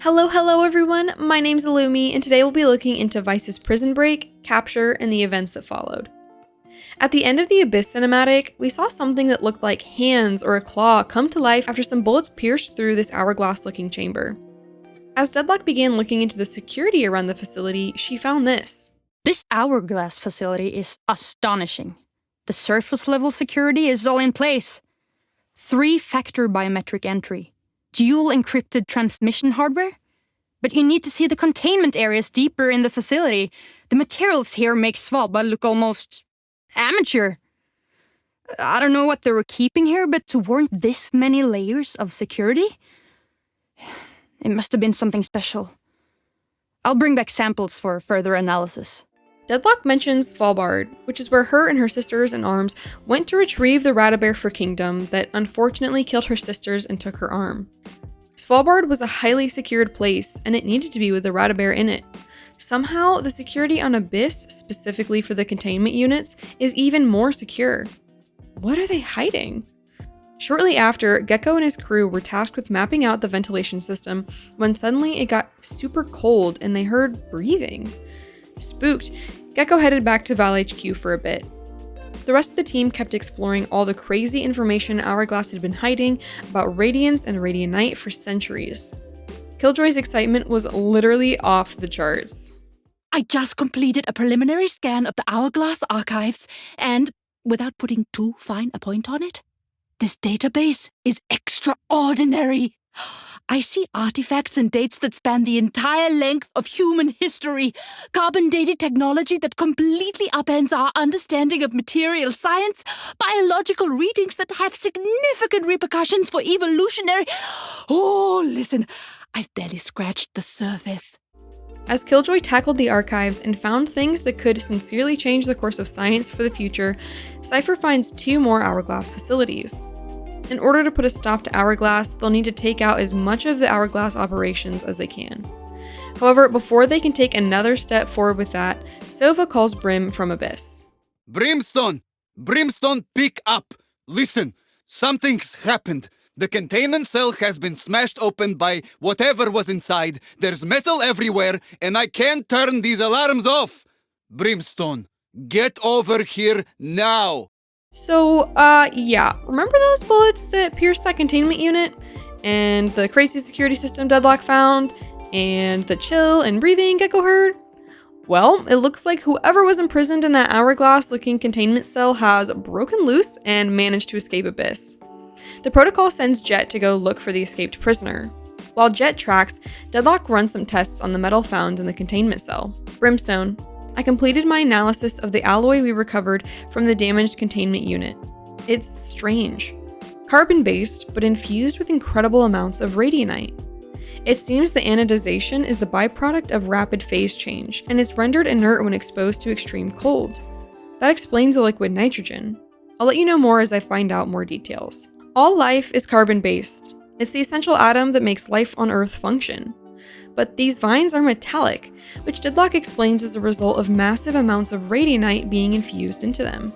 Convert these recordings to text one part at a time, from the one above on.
Hello everyone, my name's Elumi, and today we'll be looking into Vyse's prison break, capture, and the events that followed. At the end of the Abyss cinematic, we saw something that looked like hands or a claw come to life after some bullets pierced through this hourglass-looking chamber. As Deadlock began looking into the security around the facility, she found this. This hourglass facility is astonishing. The surface-level security is all in place. 3-factor biometric entry. Dual encrypted transmission hardware? But you need to see the containment areas deeper in the facility. The materials here make Svalbard look almost amateur. I don't know what they were keeping here, but to warrant this many layers of security? It must have been something special. I'll bring back samples for further analysis. Deadlock mentions Svalbard, which is where her and her sisters in arms went to retrieve the Radabear for Kingdom that unfortunately killed her sisters and took her arm. Svalbard was a highly secured place, and it needed to be with the Radabear in it. Somehow, the security on Abyss, specifically for the containment units, is even more secure. What are they hiding? Shortly after, Gekko and his crew were tasked with mapping out the ventilation system when suddenly it got super cold and they heard breathing. Spooked, Gekko headed back to Val HQ for a bit. The rest of the team kept exploring all the crazy information Hourglass had been hiding about Radiance and Radianite for centuries. Killjoy's excitement was literally off the charts. I just completed a preliminary scan of the Hourglass archives, and without putting too fine a point on it, this database is extraordinary. I see artifacts and dates that span the entire length of human history, carbon-dated technology that completely upends our understanding of material science, biological readings that have significant repercussions for evolutionary... Oh, listen, I've barely scratched the surface. As Killjoy tackled the archives and found things that could sincerely change the course of science for the future, Cypher finds 2 more Hourglass facilities. In order to put a stop to Hourglass, they'll need to take out as much of the Hourglass operations as they can. However, before they can take another step forward with that, Sova calls Brim from Abyss. Brimstone! Brimstone, pick up! Listen, something's happened. The containment cell has been smashed open by whatever was inside. There's metal everywhere, and I can't turn these alarms off! Brimstone, get over here now! So, yeah, remember those bullets that pierced that containment unit? And the crazy security system Deadlock found? And the chill and breathing Gekko heard? Well, it looks like whoever was imprisoned in that hourglass-looking containment cell has broken loose and managed to escape Abyss. The protocol sends Jett to go look for the escaped prisoner. While Jett tracks, Deadlock runs some tests on the metal found in the containment cell. Brimstone, I completed my analysis of the alloy we recovered from the damaged containment unit. It's strange. Carbon-based, but infused with incredible amounts of radianite. It seems the anodization is the byproduct of rapid phase change, and is rendered inert when exposed to extreme cold. That explains the liquid nitrogen. I'll let you know more as I find out more details. All life is carbon-based. It's the essential atom that makes life on Earth function. But these vines are metallic, which Deadlock explains is a result of massive amounts of radianite being infused into them.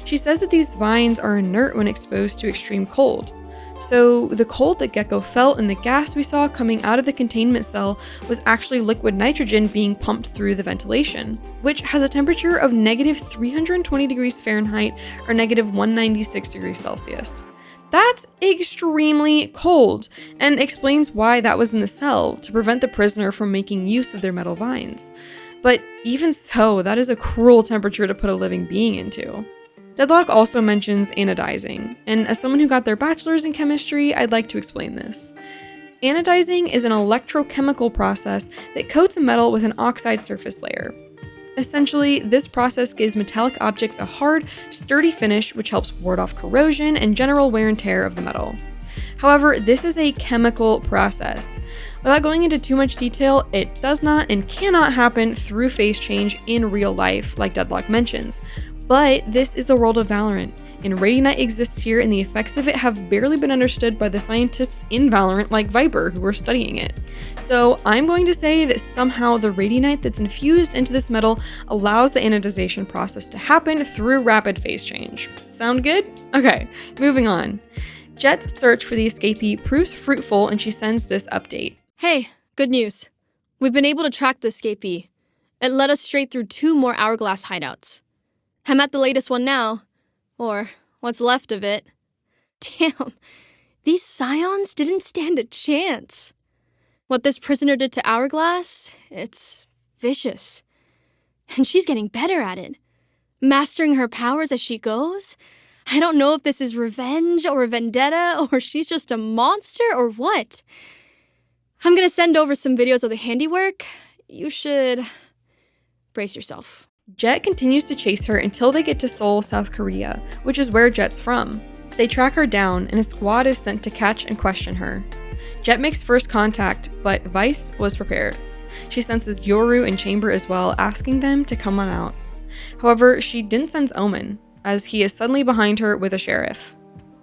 She says that these vines are inert when exposed to extreme cold. So the cold that Gekko felt and the gas we saw coming out of the containment cell was actually liquid nitrogen being pumped through the ventilation, which has a temperature of negative 320 degrees Fahrenheit or negative 196 degrees Celsius. That's extremely cold, and explains why that was in the cell, to prevent the prisoner from making use of their metal vines. But even so, that is a cruel temperature to put a living being into. Deadlock also mentions anodizing, and as someone who got their bachelor's in chemistry, I'd like to explain this. Anodizing is an electrochemical process that coats a metal with an oxide surface layer. Essentially, this process gives metallic objects a hard, sturdy finish which helps ward off corrosion and general wear and tear of the metal. However, this is a chemical process. Without going into too much detail, it does not and cannot happen through phase change in real life, like Deadlock mentions. But this is the world of Valorant, and Radianite exists here, and the effects of it have barely been understood by the scientists in Valorant like Viper who are studying it. So I'm going to say that somehow the Radianite that's infused into this metal allows the anodization process to happen through rapid phase change. Sound good? Okay, moving on. Jett's search for the escapee proves fruitful, and she sends this update. Hey, Good news. We've been able to track the escapee. It led us straight through 2 more Hourglass hideouts. I'm at the latest one now. Or what's left of it. Damn, these Scions didn't stand a chance. What this prisoner did to Hourglass, it's vicious. And she's getting better at it. Mastering her powers as she goes. I don't know if this is revenge or a vendetta or she's just a monster or what. I'm gonna send over some videos of the handiwork. You should brace yourself. Jett continues to chase her until they get to Seoul, South Korea, which is where Jett's from. They track her down and a squad is sent to catch and question her. Jett makes first contact, but Vyse was prepared. She senses Yoru in chamber as well, asking them to come on out. However, she didn't sense Omen, as he is suddenly behind her with a sheriff.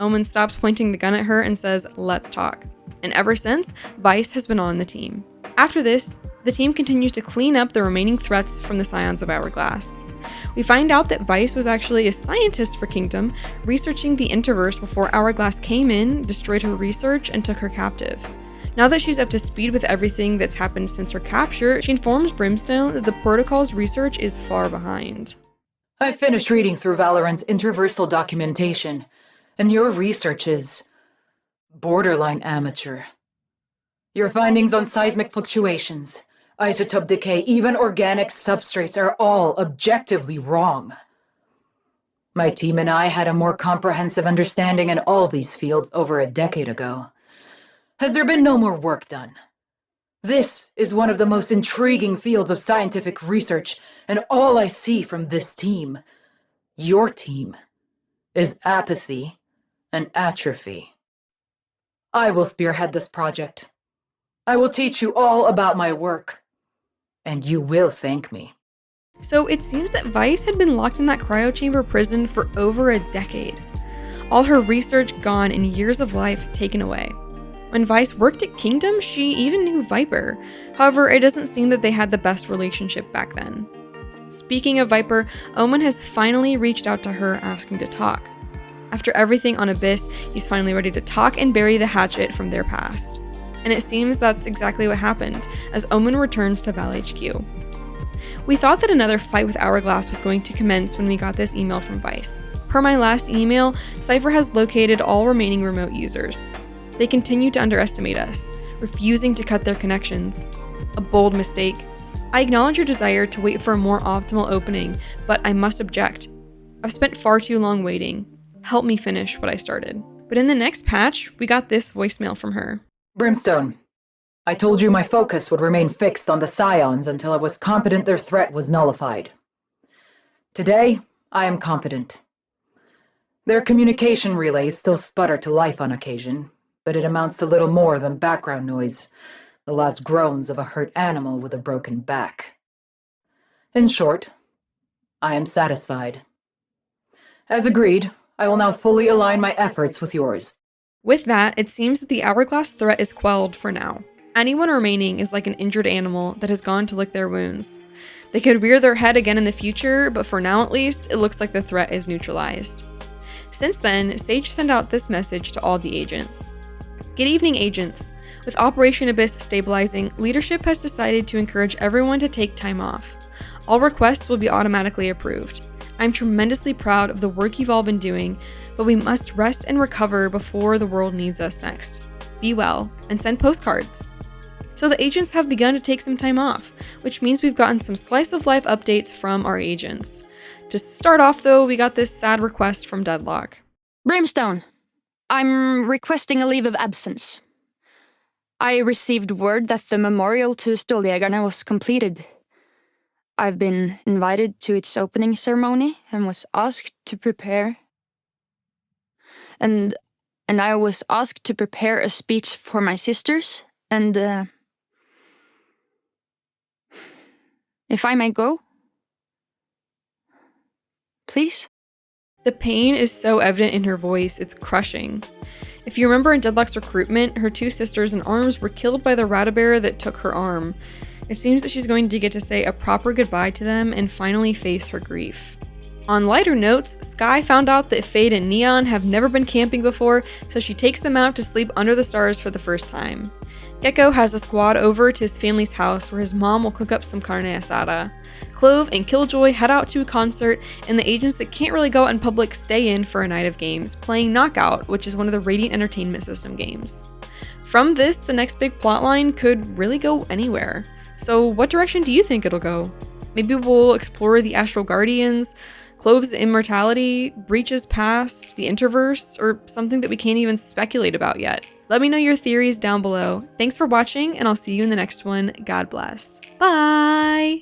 Omen stops pointing the gun at her and says, "Let's talk." And ever since, Vyse has been on the team. After this, the team continues to clean up the remaining threats from the Scions of Hourglass. We find out that Vyse was actually a scientist for Kingdom, researching the Interverse before Hourglass came in, destroyed her research, and took her captive. Now that she's up to speed with everything that's happened since her capture, she informs Brimstone that the Protocol's research is far behind. I finished reading through Valorant's interversal documentation, and your research is borderline amateur. Your findings on seismic fluctuations, isotope decay, even organic substrates are all objectively wrong. My team and I had a more comprehensive understanding in all these fields over a decade ago. Has there been no more work done? This is one of the most intriguing fields of scientific research, and all I see from this team, your team, is apathy and atrophy. I will spearhead this project. I will teach you all about my work, and you will thank me. So it seems that Vyse had been locked in that cryo chamber prison for over a decade. All her research gone and years of life taken away. When Vyse worked at Kingdom, she even knew Viper. However, it doesn't seem that they had the best relationship back then. Speaking of Viper, Omen has finally reached out to her asking to talk. After everything on Abyss, he's finally ready to talk and bury the hatchet from their past. And it seems that's exactly what happened, as Omen returns to Val HQ. We thought that another fight with Hourglass was going to commence when we got this email from Vyse. Per my last email, Cypher has located all remaining remote users. They continue to underestimate us, refusing to cut their connections. A bold mistake. I acknowledge your desire to wait for a more optimal opening, but I must object. I've spent far too long waiting. Help me finish what I started. But in the next patch, we got this voicemail from her. Brimstone, I told you my focus would remain fixed on the Scions until I was confident their threat was nullified. Today, I am confident. Their communication relays still sputter to life on occasion, but it amounts to little more than background noise, the last groans of a hurt animal with a broken back. In short, I am satisfied. As agreed, I will now fully align my efforts with yours. With that, it seems that the Hourglass threat is quelled for now. Anyone remaining is like an injured animal that has gone to lick their wounds. They could rear their head again in the future, but for now at least, it looks like the threat is neutralized. Since then, Sage sent out this message to all the agents. Good evening, agents. With Operation Abyss stabilizing, leadership has decided to encourage everyone to take time off. All requests will be automatically approved. I'm tremendously proud of the work you've all been doing, but we must rest and recover before the world needs us next. Be well, and send postcards. So the agents have begun to take some time off, which means we've gotten some slice of life updates from our agents. To start off though, we got this sad request from Deadlock. Brimstone, I'm requesting a leave of absence. I received word that the memorial to Ståljägarna was completed. I've been invited to its opening ceremony and was asked to prepare. And I was asked to prepare a speech for my sisters, and if I may go, please? The pain is so evident in her voice, it's crushing. If you remember in Deadlock's recruitment, her 2 sisters in arms were killed by the Ratabearer that took her arm. It seems that she's going to get to say a proper goodbye to them and finally face her grief. On lighter notes, Skye found out that Fade and Neon have never been camping before, so she takes them out to sleep under the stars for the first time. Gekko has a squad over to his family's house where his mom will cook up some carne asada. Clove and Killjoy head out to a concert, and the agents that can't really go out in public stay in for a night of games, playing Knockout, which is one of the Radiant Entertainment System games. From this, the next big plotline could really go anywhere. So what direction do you think it'll go? Maybe we'll explore the Astral Guardians, Clove's immortality, Breach's past, the Interverse, or something that we can't even speculate about yet. Let me know your theories down below. Thanks for watching, and I'll see you in the next one. God bless. Bye!